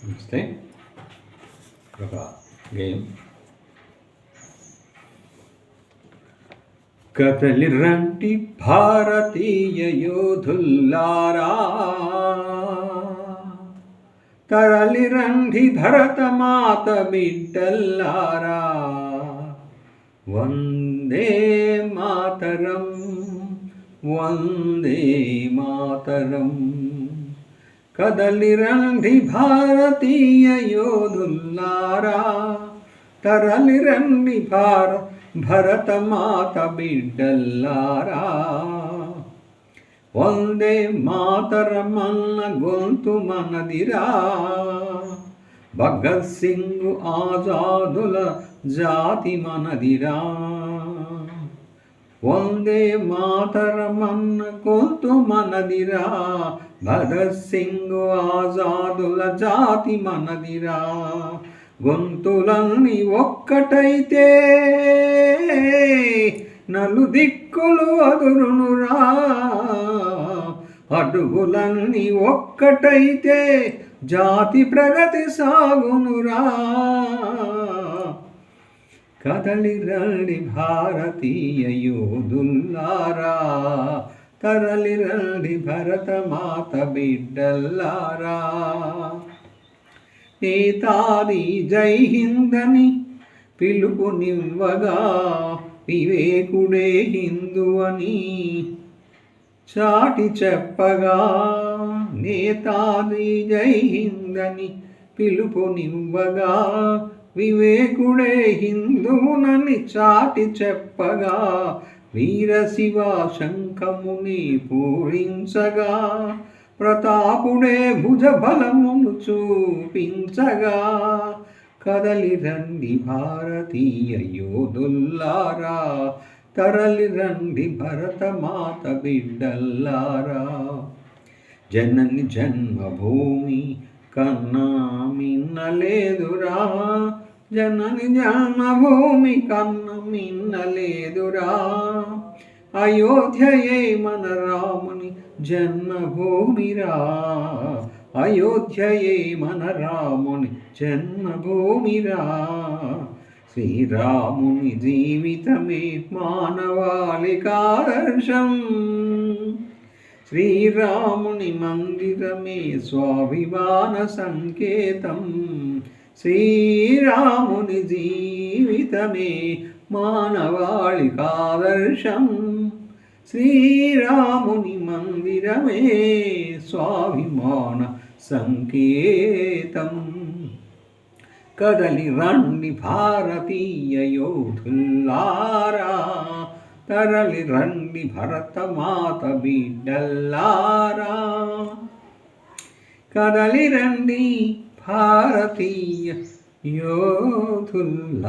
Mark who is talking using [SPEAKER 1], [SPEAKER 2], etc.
[SPEAKER 1] నమస్తే. ఒక గేయం. కదలి రండి భారతీయ యోధుల్లారా, తరలి రండి భరతమాత బిడ్డల్లారా, వందే మాతరం వందే మాతరం. కదలి రండి భారతీయ యోధుల్లారా, తరలి రండి భరతమాత బిడ్డల్లారా, వందే మాతరమన్న గొంతు మనదిరా, భగత్ సింగ్ ఆజాదుల జాతి మనదిరా, వందే మాతరమన్న గొంతు మనదిరా, భగత్ సింగ్ ఆజాదుల జాతి మనదిరా. గొంతులన్నీ ఒక్కటైతే నలుదిక్కులు అదురునురా, అడుగులన్నీ ఒక్కటైతే జాతి ప్రగతి సాగునురా. కదలి రండి భారతీయ యోధుల్లారా, తరలి రండి భరతమాత బిడ్డల్లారా. నేతాజీ జై హిందని పిలుపునివ్వగా, వివేకుడే హిందూ అని చాటి చెప్పగా, నేతాజీ జై హిందని పిలుపునివ్వగా, వివేకుడే హిందువునని చాటి చెప్పగా, వీరశివ శంఖముని పూరించగా, ప్రతాపుడే భుజబలమును చూపించగా. కదలి రండి భారతీయ యోధుల్లారా, తరలి రండి భరతమాత బిడ్డల్లారా. జనని జన్మభూమి కన్నా మిన్నలేదురా, జనని జన్మభూమి కన్నా మిన్నలేదురా. అయోధ్యయే మన రాముని జన్మభూమిరా, అయోధ్యయే మన రాముని జన్మభూమిరా. శ్రీరాముని జీవితమే మానవాళికి ఆదర్శం, శ్రీరాముని మందిరమే స్వాభిమాన సంకేతం. శ్రీరాముని జీవితమే మానవాళికి ఆదర్శం, శ్రీరాముని మందిరమే స్వాభిమాన సంకేతం. కదలి రండి భారతీయ యోధుల్లారా, తరలి రండి భరతమాత బిడ్డల్లారా. కదలి రండి భారతీయ యోధుల్లారా.